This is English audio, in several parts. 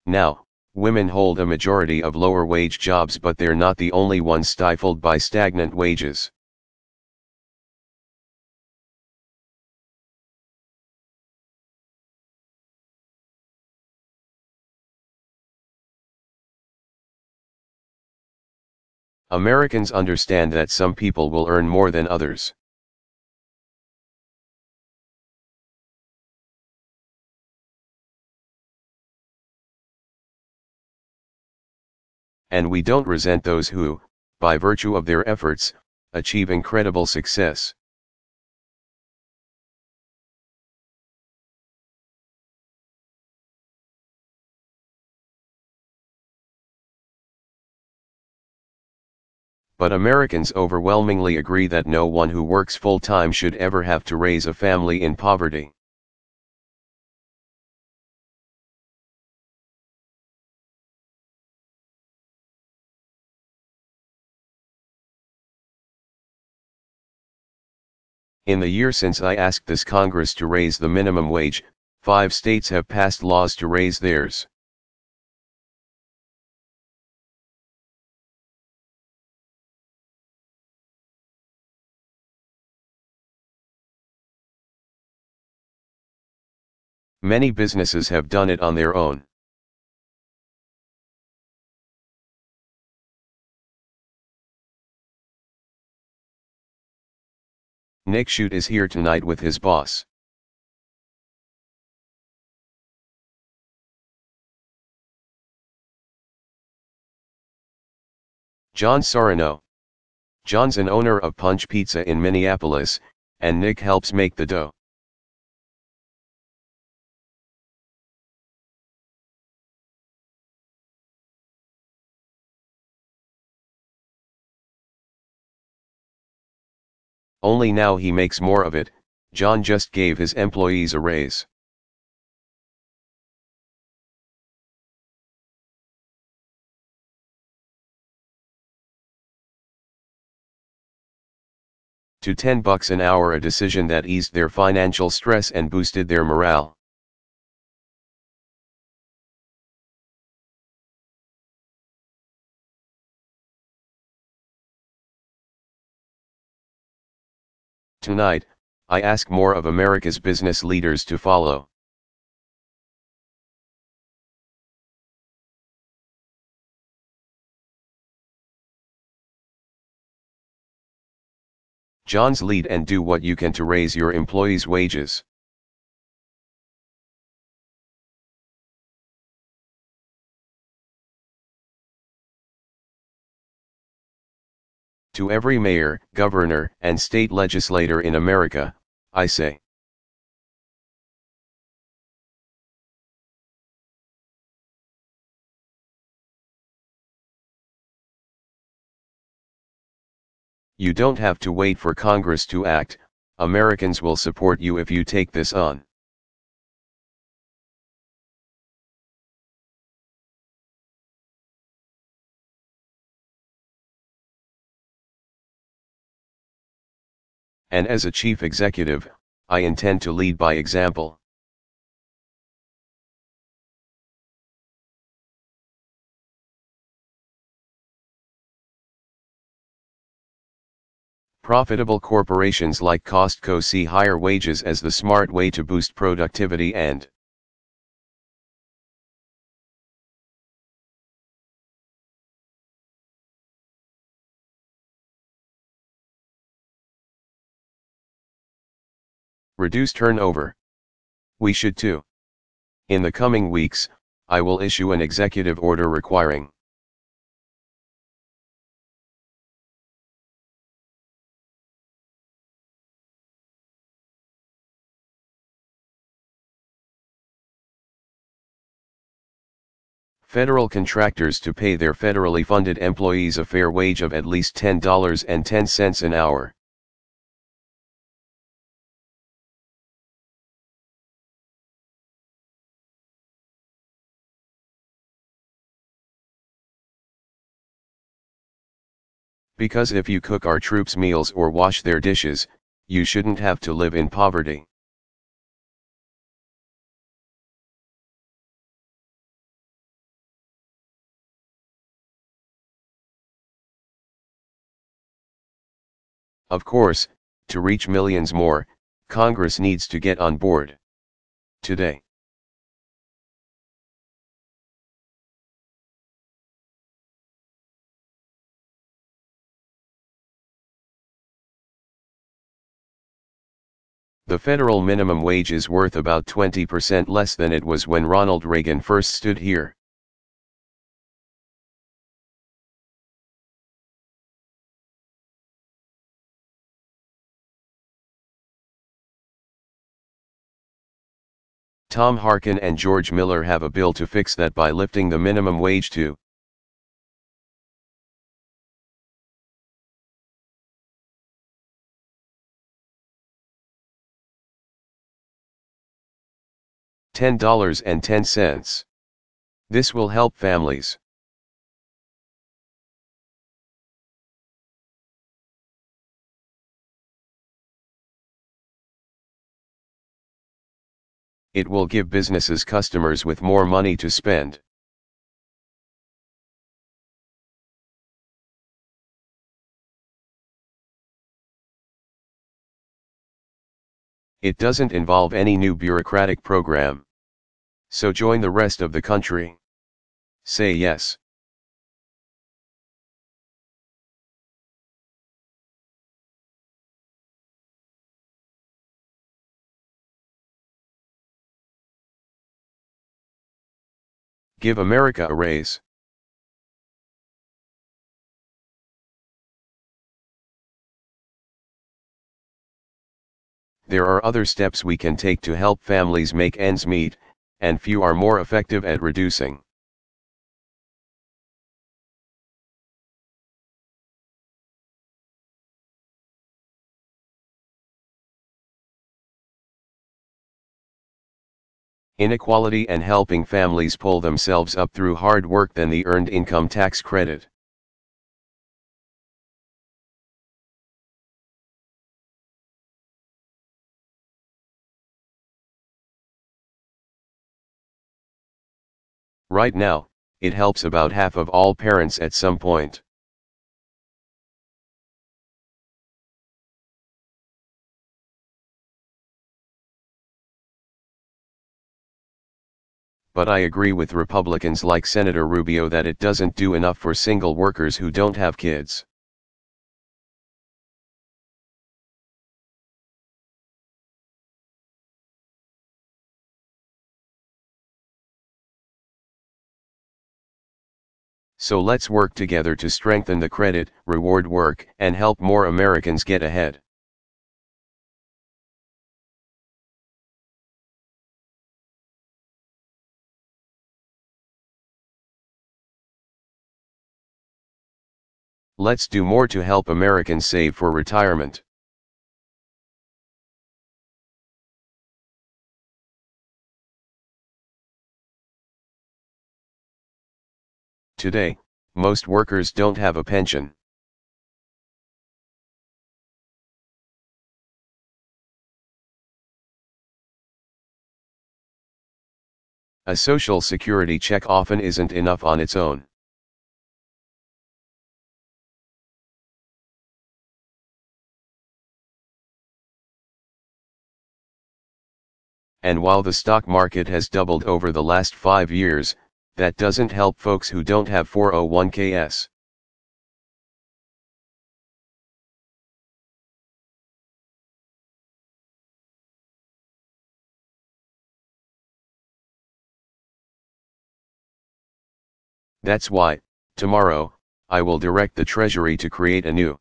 Now, women hold a majority of lower wage jobs, but they're not the only ones stifled by stagnant wages. Americans understand that some people will earn more than others. And we don't resent those who, by virtue of their efforts, achieve incredible success. But Americans overwhelmingly agree that no one who works full-time should ever have to raise a family in poverty. In the year since I asked this Congress to raise the minimum wage, 5 states have passed laws to raise theirs. Many businesses have done it on their own. Nick Shute is here tonight with his boss. John Sorino. John's an owner of Punch Pizza in Minneapolis, and Nick helps make the dough. Only now he makes more of it. John just gave his employees a raise. To $10 an hour, a decision that eased their financial stress and boosted their morale. Tonight, I ask more of America's business leaders to follow. John's lead and do what you can to raise your employees' wages. To every mayor, governor, and state legislator in America, I say, you don't have to wait for Congress to act. Americans will support you if you take this on. And as a chief executive, I intend to lead by example. Profitable corporations like Costco see higher wages as the smart way to boost productivity and reduce turnover. We should too. In the coming weeks, I will issue an executive order requiring federal contractors to pay their federally funded employees a fair wage of at least $10.10 an hour. Because if you cook our troops' meals or wash their dishes, you shouldn't have to live in poverty. Of course, to reach millions more, Congress needs to get on board. Today, the federal minimum wage is worth about 20% less than it was when Ronald Reagan first stood here. Tom Harkin and George Miller have a bill to fix that by lifting the minimum wage to $10.10. This will help families. It will give businesses customers with more money to spend. It doesn't involve any new bureaucratic program. So join the rest of the country. Say yes. Give America a raise. There are other steps we can take to help families make ends meet, and few are more effective at reducing. Inequality and helping families pull themselves up through hard work than the earned income tax credit. Right now, it helps about half of all parents at some point. But I agree with Republicans like Senator Rubio that it doesn't do enough for single workers who don't have kids. So let's work together to strengthen the credit, reward work, and help more Americans get ahead. Let's do more to help Americans save for retirement. Today, most workers don't have a pension. A social security check often isn't enough on its own. And while the stock market has doubled over the last 5 years, that doesn't help folks who don't have 401ks. That's why, tomorrow, I will direct the Treasury to create a new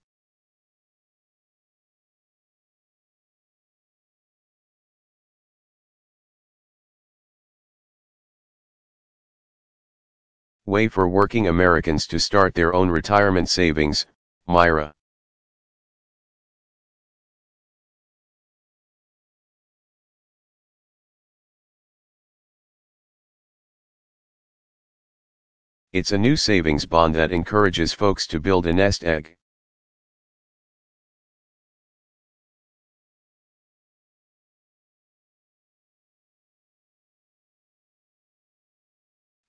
way for working Americans to start their own retirement savings, Myra. It's a new savings bond that encourages folks to build a nest egg.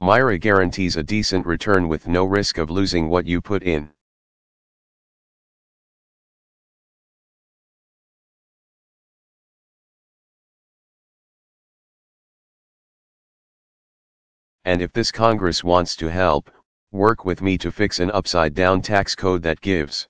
Myra guarantees a decent return with no risk of losing what you put in. And if this Congress wants to help, work with me to fix an upside-down tax code that gives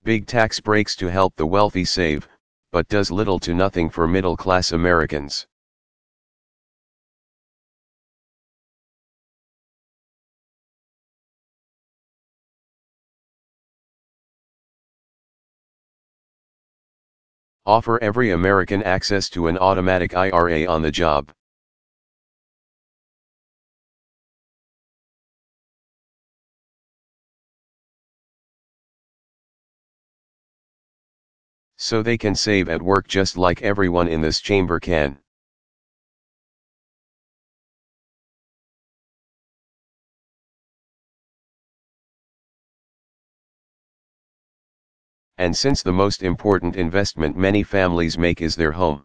big tax breaks to help the wealthy save, but does little to nothing for middle-class Americans. Offer every American access to an automatic IRA on the job. So they can save at work just like everyone in this chamber can. And since the most important investment many families make is their home,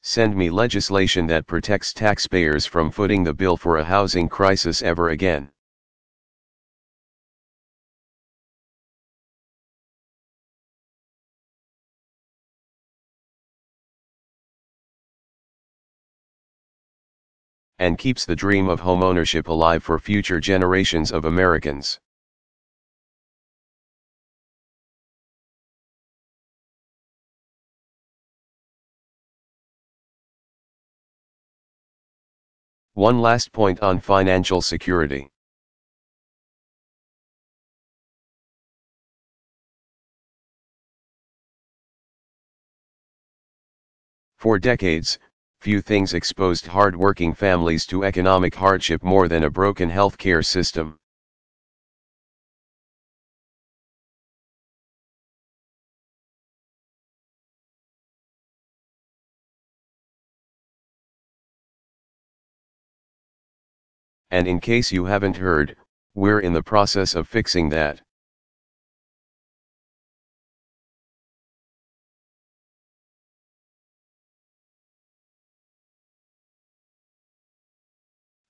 send me legislation that protects taxpayers from footing the bill for a housing crisis ever again. And keeps the dream of homeownership alive for future generations of Americans. One last point on financial security. For decades, few things exposed hard-working families to economic hardship more than a broken healthcare system. And in case you haven't heard, we're in the process of fixing that.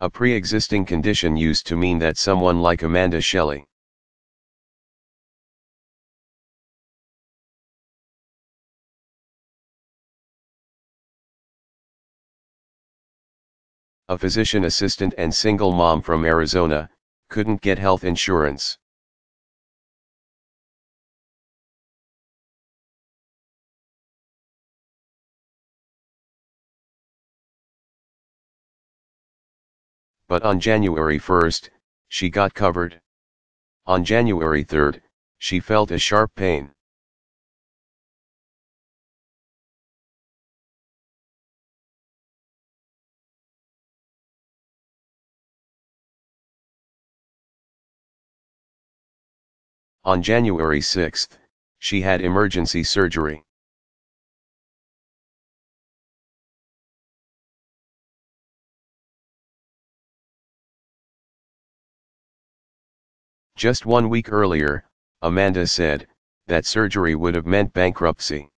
A pre-existing condition used to mean that someone like Amanda Shelley, a physician assistant and single mom from Arizona, couldn't get health insurance. But on January 1st, she got covered. On January 3rd, she felt a sharp pain. On January 6th, she had emergency surgery. Just 1 week earlier, Amanda said, that surgery would have meant bankruptcy.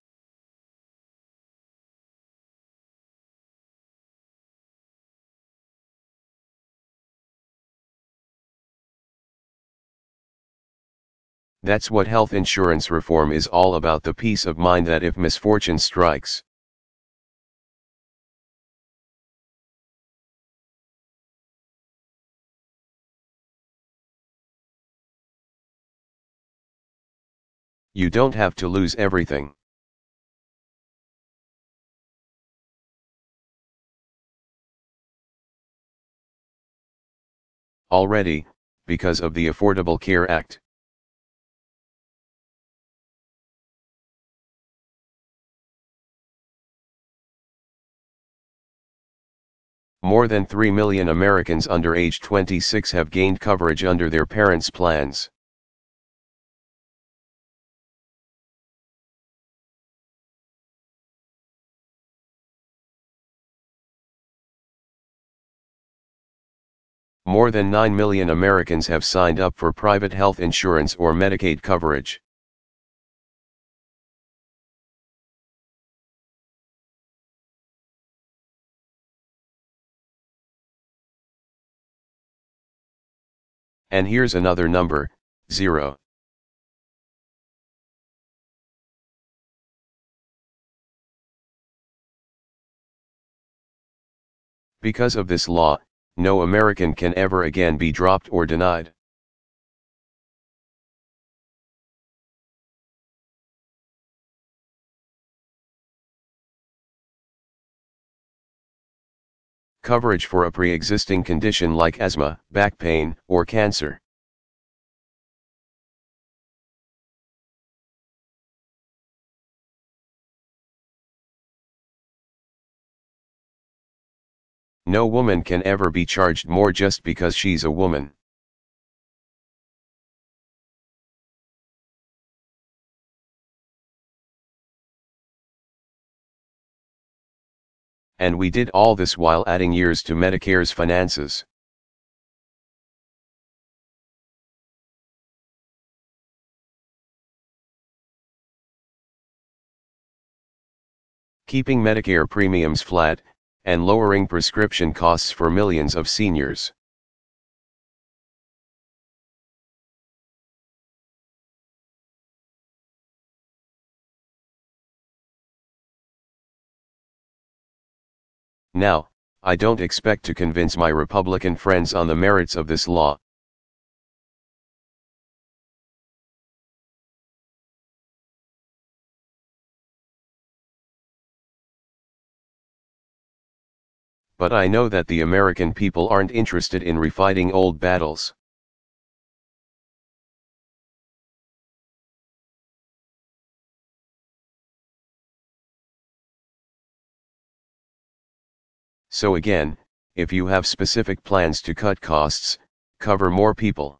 That's what health insurance reform is all about, the peace of mind that if misfortune strikes, you don't have to lose everything. Already, because of the Affordable Care Act. More than 3 million Americans under age 26 have gained coverage under their parents' plans. More than 9 million Americans have signed up for private health insurance or Medicaid coverage. And here's another number, 0. Because of this law, no American can ever again be dropped or denied. Coverage for a pre-existing condition like asthma, back pain, or cancer. No woman can ever be charged more just because she's a woman. And we did all this while adding years to Medicare's finances. Keeping Medicare premiums flat, and lowering prescription costs for millions of seniors. Now, I don't expect to convince my Republican friends on the merits of this law. But I know that the American people aren't interested in refighting old battles. So again, if you have specific plans to cut costs, cover more people.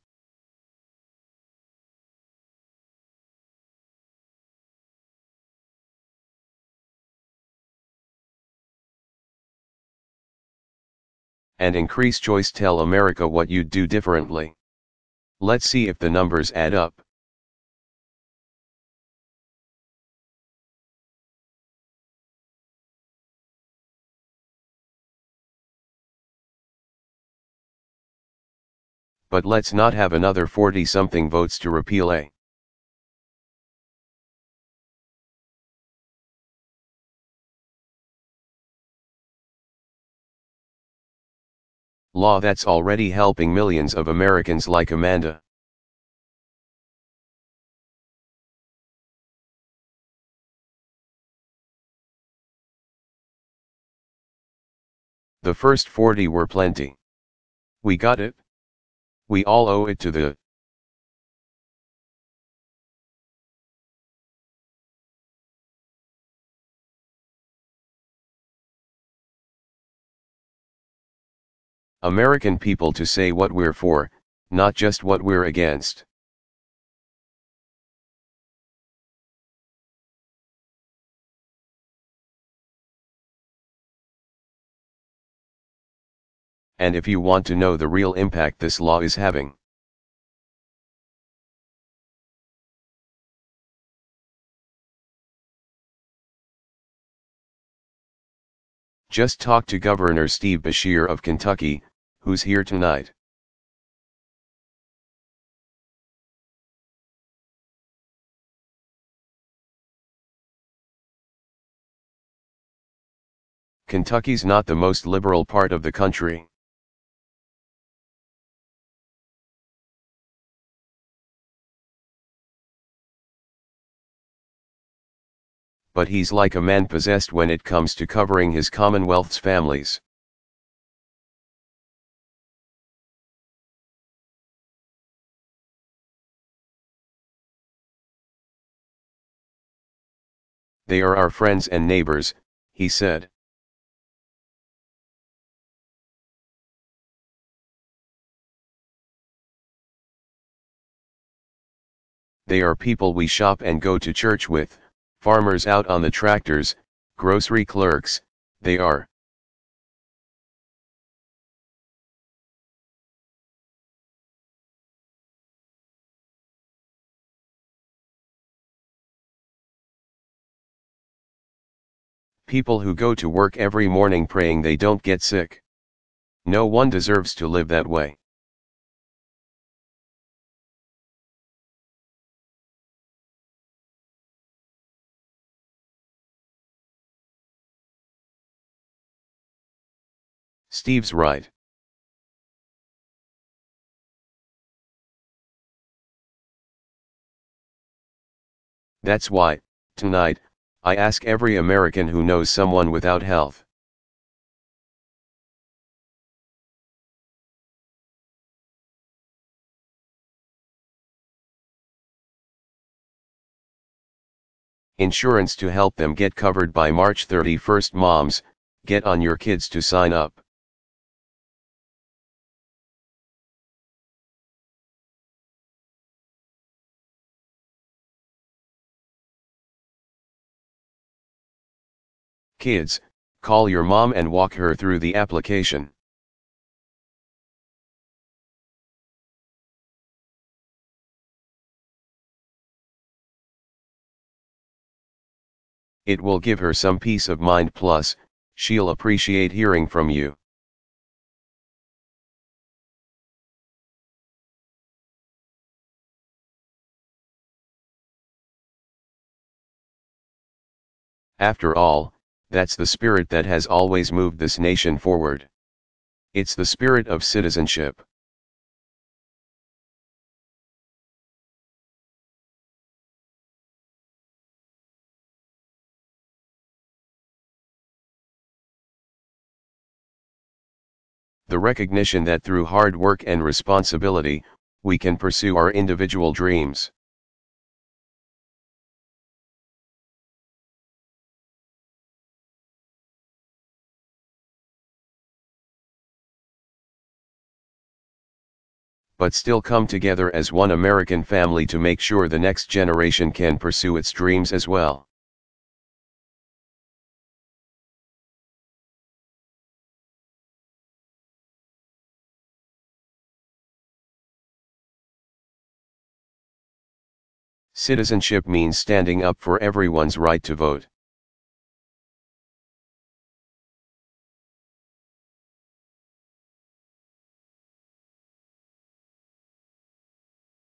And increase choice, tell America what you'd do differently. Let's see if the numbers add up. But let's not have another 40-something votes to repeal A. Law that's already helping millions of Americans like Amanda. The first 40 were plenty. We got it. We all owe it to the American people to say what we're for, not just what we're against. And if you want to know the real impact this law is having, just talk to Governor Steve Beshear of Kentucky, who's here tonight. Kentucky's not the most liberal part of the country. But he's like a man possessed when it comes to covering his Commonwealth's families. They are our friends and neighbors, he said. They are people we shop and go to church with, farmers out on the tractors, grocery clerks, they are. People who go to work every morning praying they don't get sick. No one deserves to live that way. Steve's right. That's why, tonight, I ask every American who knows someone without health insurance to help them get covered by March 31st. Moms, get on your kids to sign up. Kids, call your mom and walk her through the application. It will give her some peace of mind, plus, she'll appreciate hearing from you. After all, that's the spirit that has always moved this nation forward. It's the spirit of citizenship. The recognition that through hard work and responsibility, we can pursue our individual dreams. But still come together as one American family to make sure the next generation can pursue its dreams as well. Citizenship means standing up for everyone's right to vote.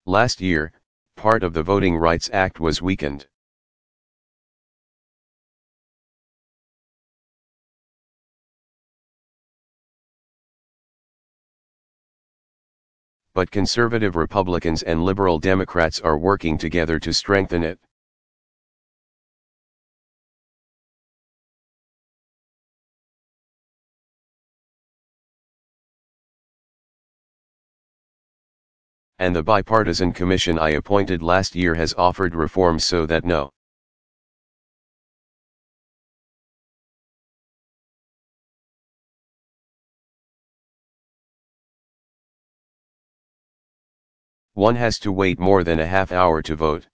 Last year, part of the Voting Rights Act was weakened. But conservative Republicans and liberal Democrats are working together to strengthen it. And the bipartisan commission I appointed last year has offered reforms so that no one has to wait more than a half hour to vote.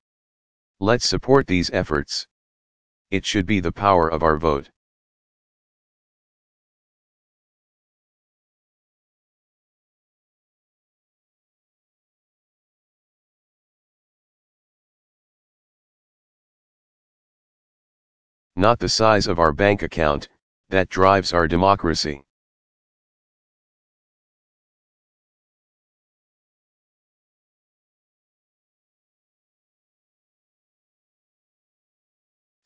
Let's support these efforts. It should be the power of our vote. Not the size of our bank account, that drives our democracy.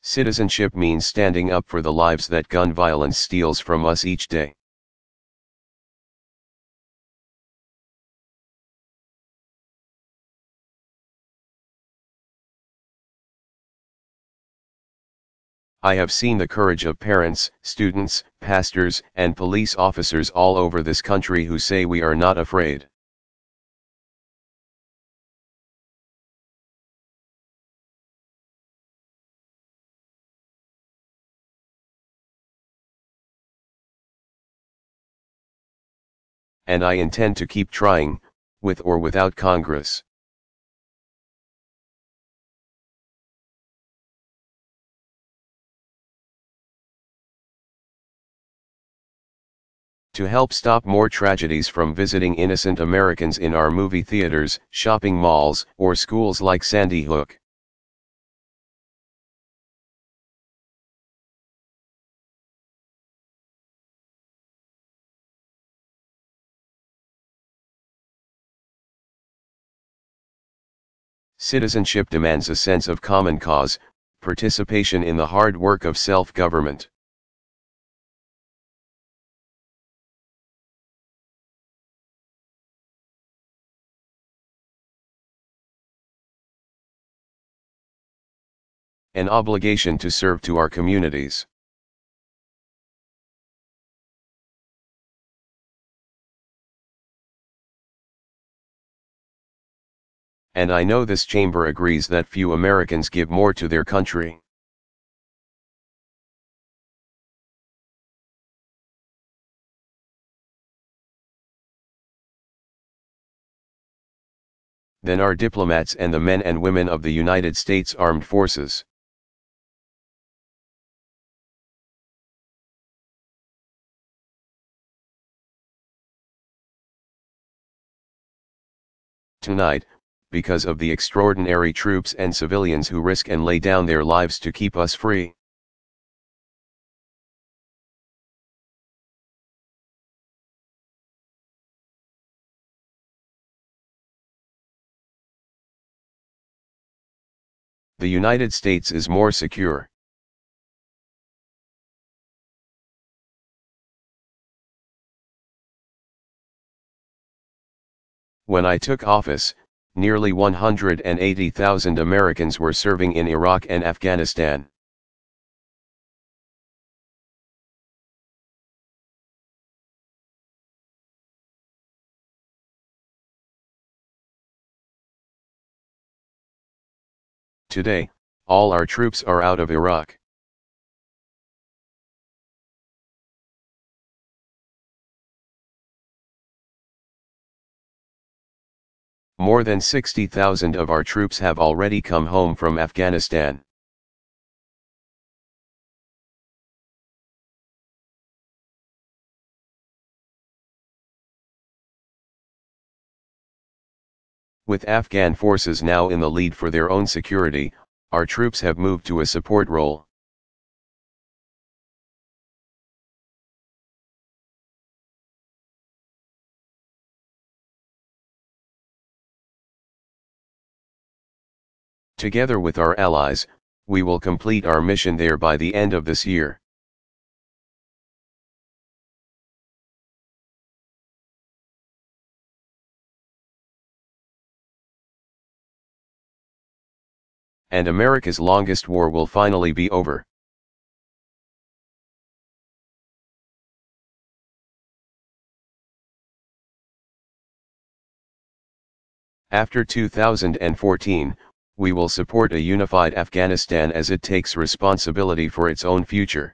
Citizenship means standing up for the lives that gun violence steals from us each day. I have seen the courage of parents, students, pastors, and police officers all over this country who say we are not afraid. And I intend to keep trying, with or without Congress. To help stop more tragedies from visiting innocent Americans in our movie theaters, shopping malls, or schools like Sandy Hook. Citizenship demands a sense of common cause, participation in the hard work of self-government. an obligation to serve to our communities. And I know this chamber agrees that few Americans give more to their country. Than our diplomats and the men and women of the United States Armed Forces. Tonight, because of the extraordinary troops and civilians who risk and lay down their lives to keep us free. The United States is more secure. When I took office, nearly 180,000 Americans were serving in Iraq and Afghanistan. Today, all our troops are out of Iraq. More than 60,000 of our troops have already come home from Afghanistan. With Afghan forces now in the lead for their own security, our troops have moved to a support role. Together with our allies, we will complete our mission there by the end of this year. And America's longest war will finally be over. After 2014, we will support a unified Afghanistan as it takes responsibility for its own future.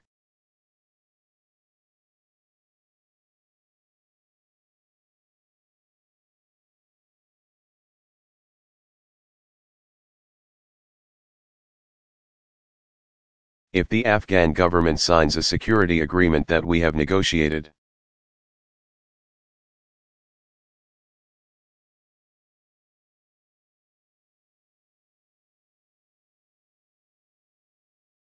If the Afghan government signs a security agreement that we have negotiated,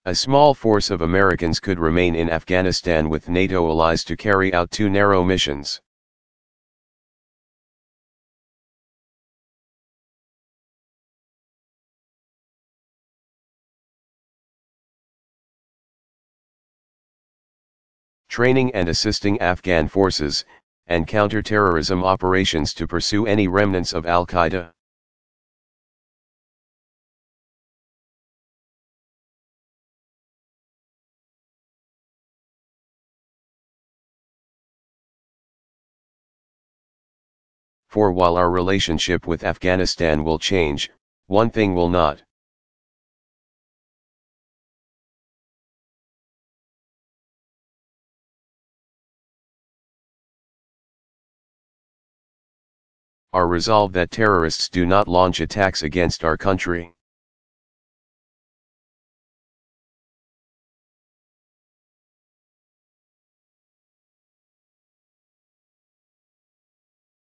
a small force of Americans could remain in Afghanistan with NATO allies to carry out two narrow missions. Training and assisting Afghan forces, and counter-terrorism operations to pursue any remnants of Al-Qaeda. For while our relationship with Afghanistan will change, one thing will not. Our resolve that terrorists do not launch attacks against our country.